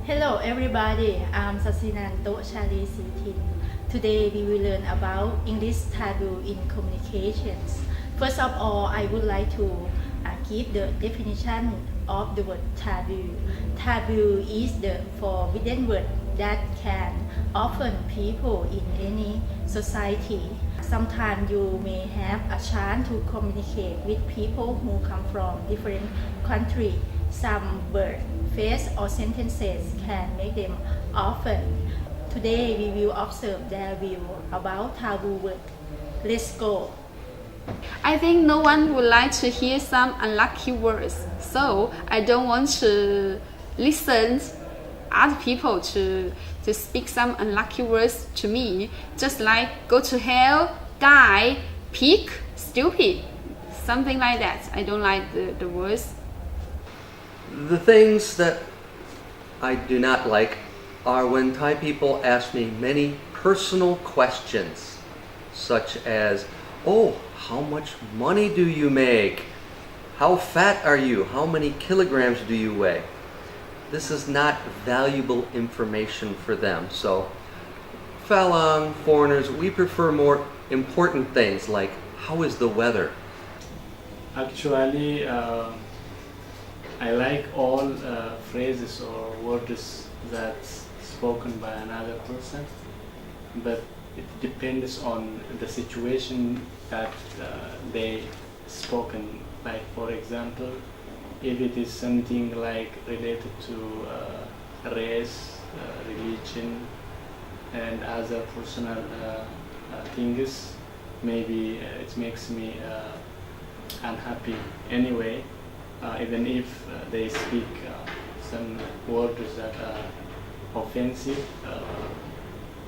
Hello everybody, I'm Sasinanto Chari Sitin. Today we will learn about English taboo in communications. First of all, I would like to give the definition of the word taboo. Taboo is the forbidden word that can often people in any society. Sometimes you may have a chance to communicate with people who come from different countries. Some words, phrases or sentences can make them often. Today we will observe their view about taboo words. Let's go. I think no one would like to hear some unlucky words, so I don't want to listen other people to speak some unlucky words to me, just like go to hell, die, pig, stupid, something like that. I don't like the words. The things that I do not like are when Thai people ask me many personal questions, such as, oh, how much money do you make? How fat are you? How many kilograms do you weigh? This is not valuable information for them. So, Falang, foreigners, we prefer more important things like, how is the weather? Actually, I like all phrases or words that's spoken by another person, but it depends on the situation that they spoken. Like, for example, if it is something like related to race, religion, and other personal things, maybe it makes me unhappy anyway. Even if they speak some words that are offensive,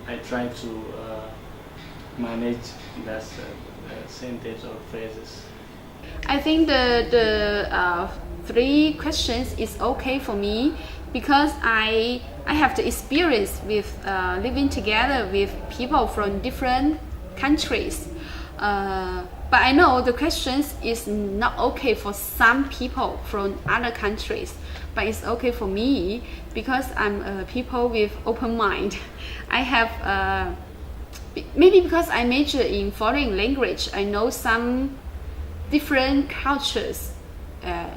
I try to manage that sentence or phrases. I think the three questions is okay for me because I have the experience with living together with people from different countries. But I know the questions is not okay for some people from other countries, but it's okay for me because I'm people with open mind. I have maybe because I major in foreign language, I know some different cultures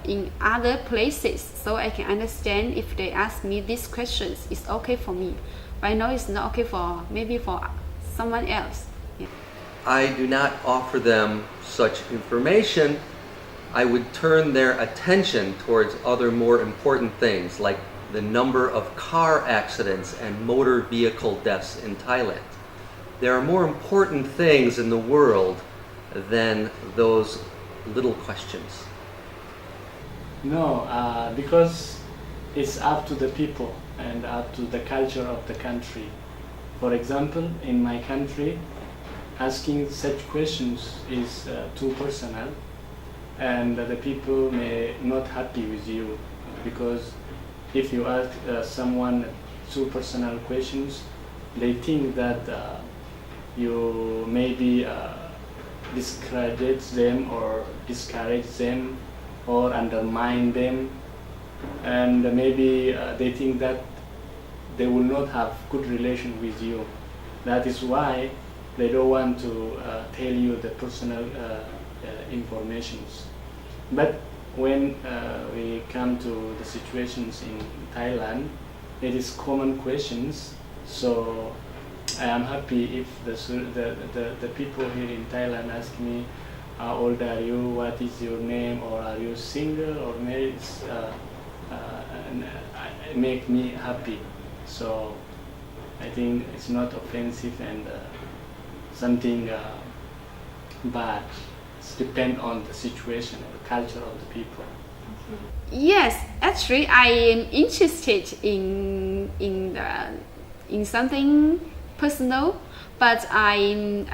in other places, so I can understand if they ask me these questions, it's okay for me. But I know it's not okay for maybe for someone else. Yeah. I do not offer them such information. I would turn their attention towards other more important things like the number of car accidents and motor vehicle deaths in Thailand. There are more important things in the world than those little questions. No, because it's up to the people and up to the culture of the country. For example, in my country, asking such questions is too personal, and the people may not happy with you, because if you ask someone too personal questions, they think that you maybe discredit them or discourage them or undermine them, and maybe they think that they will not have good relation with you. That is why they don't want to tell you the personal informations. But when we come to the situations in Thailand, it is common questions. So I am happy if the people here in Thailand ask me, how old are you, what is your name, or are you single or married, and it make me happy. So I think it's not offensive and something bad. It depends on the situation or the culture of the people. Yes, actually, I am interested in something personal, but I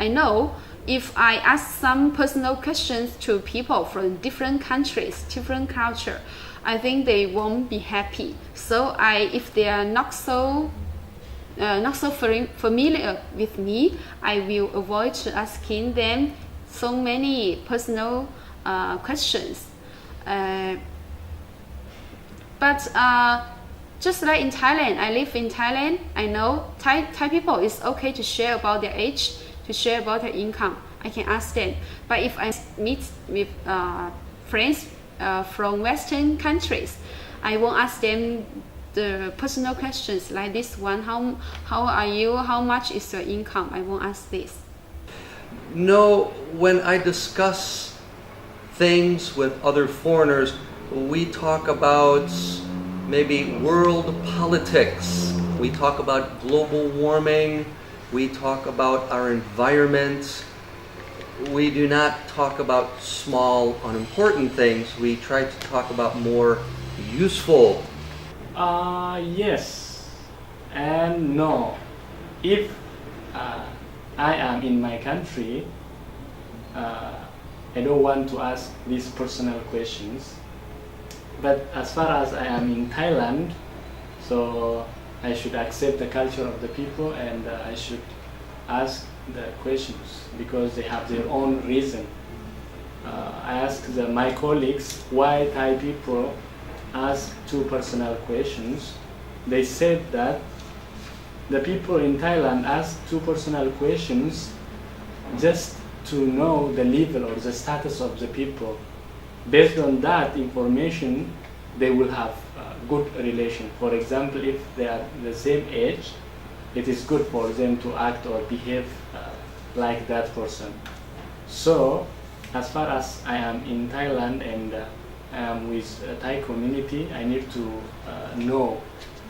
know if I ask some personal questions to people from different countries, different culture, I think they won't be happy. So if they are not so familiar with me, I will avoid asking them so many personal questions. But just like in Thailand, I live in Thailand. I know Thai people it's okay to share about their age, to share about their income. I can ask them. But if I meet with friends from Western countries, I won't ask them the personal questions like this one. How are you? How much is your income? I won't ask this. No, when I discuss things with other foreigners, we talk about maybe world politics. We talk about global warming. We talk about our environment. We do not talk about small, unimportant things. We try to talk about more useful. Yes and no. If I am in my country, I don't want to ask these personal questions. But as far as I am in Thailand, so I should accept the culture of the people and I should ask the questions because they have their own reason. I asked my colleagues why Thai people ask two personal questions. They said that the people in Thailand ask two personal questions just to know the level or the status of the people. Based on that information, they will have a good relation. For example, if they are the same age, it is good for them to act or behave like that person. So, as far as I am in Thailand and I am with a Thai community, I need to know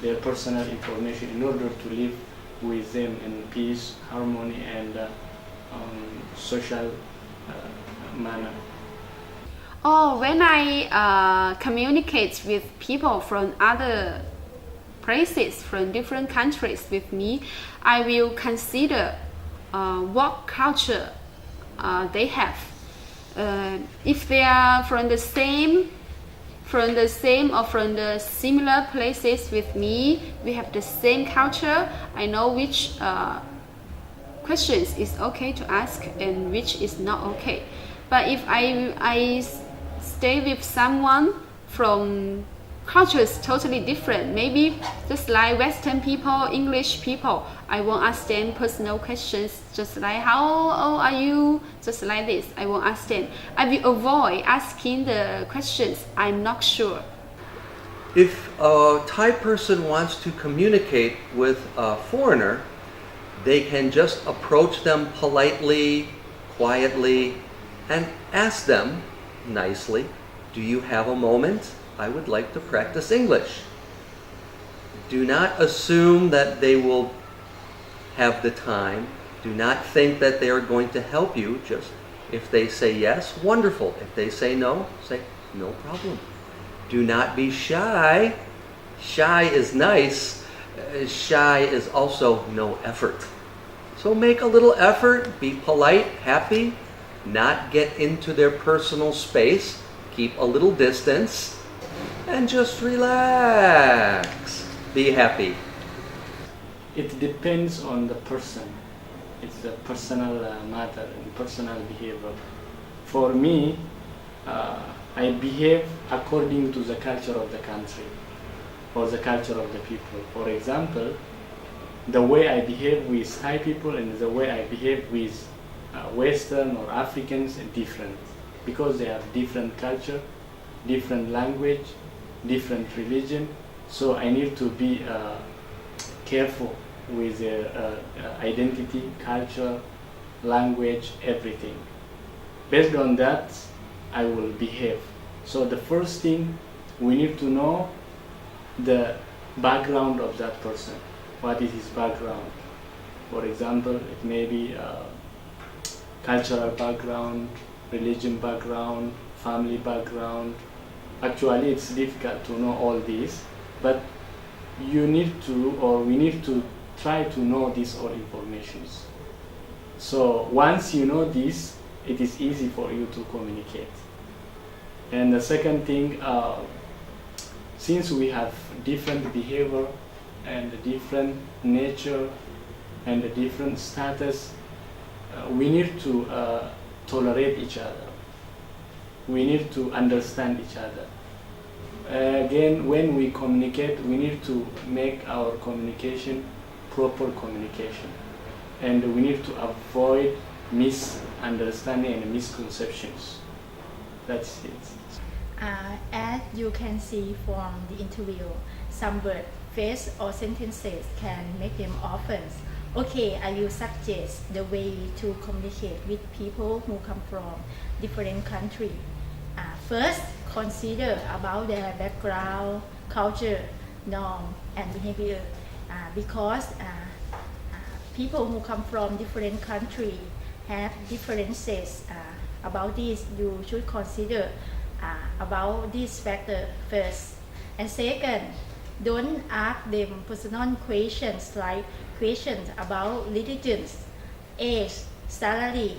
their personal information in order to live with them in peace, harmony, and social manner. Oh, when I communicate with people from other places, from different countries with me, I will consider what culture they have. If they are from the same or from the similar places with me, we have the same culture, I know which questions is okay to ask and which is not okay. But if I stay with someone from cultures totally different, maybe just like Western people, English people, I won't ask them personal questions just like how old are you, just like this. I won't ask them. I will avoid asking the questions I'm not sure. If a Thai person wants to communicate with a foreigner, they can just approach them politely, quietly, and ask them nicely, do you have a moment? I would like to practice English. Do not assume that they will have the time. Do not think that they are going to help you. Just if they say yes, wonderful. If they say no, say no problem. Do not be shy. Shy is nice. Shy is also no effort. So make a little effort, be polite, happy, not get into their personal space, keep a little distance, and just relax. Be happy. It depends on the person. It's a personal matter and personal behavior. For me, I behave according to the culture of the country or the culture of the people. For example, the way I behave with Thai people and the way I behave with Western or Africans are different because they have different culture, different language, different religion. So I need to be careful with their identity, culture, language, everything. Based on that, I will behave. So the first thing, we need to know the background of that person. What is his background? For example, it may be cultural background, religion background, family background. Actually, it's difficult to know all these, but you need to, or we need to try to know these all informations. So once you know this, it is easy for you to communicate. And the second thing, since we have different behavior and a different nature and a different status, we need to tolerate each other. We need to understand each other. again, when we communicate, we need to make our communication proper communication, and we need to avoid misunderstanding and misconceptions. That's it. As you can see from the interview, some word, phrase or sentences can make them offense. Okay, I will suggest the way to communicate with people who come from different countries. First, consider about their background, culture, norm, and behavior. Because people who come from different countries have differences about this. You should consider about this factor first. And second, don't ask them personal questions like questions about religion, age, salary,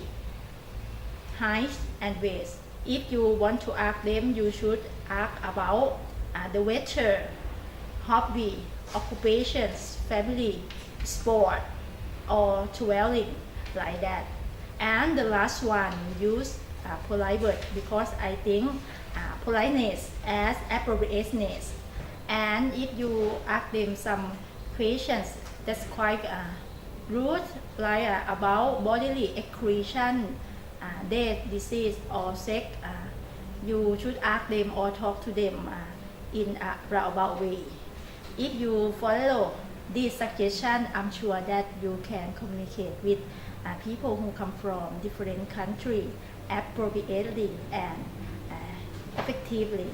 height, and weight. If you want to ask them, you should ask about the weather, hobby, occupations, family, sport, or traveling, like that. And the last one, use polite word, because I think politeness as appropriateness. And if you ask them some questions that's quite rude, like about bodily excretion, death, disease, or sex, you should ask them or talk to them in a roundabout way. If you follow this suggestion, I'm sure that you can communicate with people who come from different countries appropriately and effectively.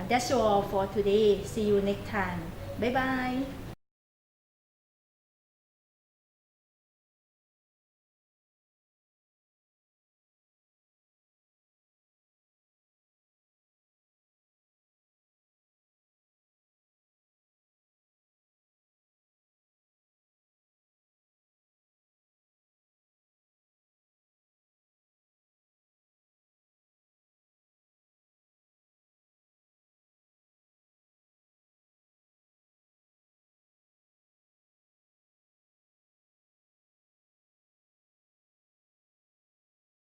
That's all for today. See you next time. Bye bye.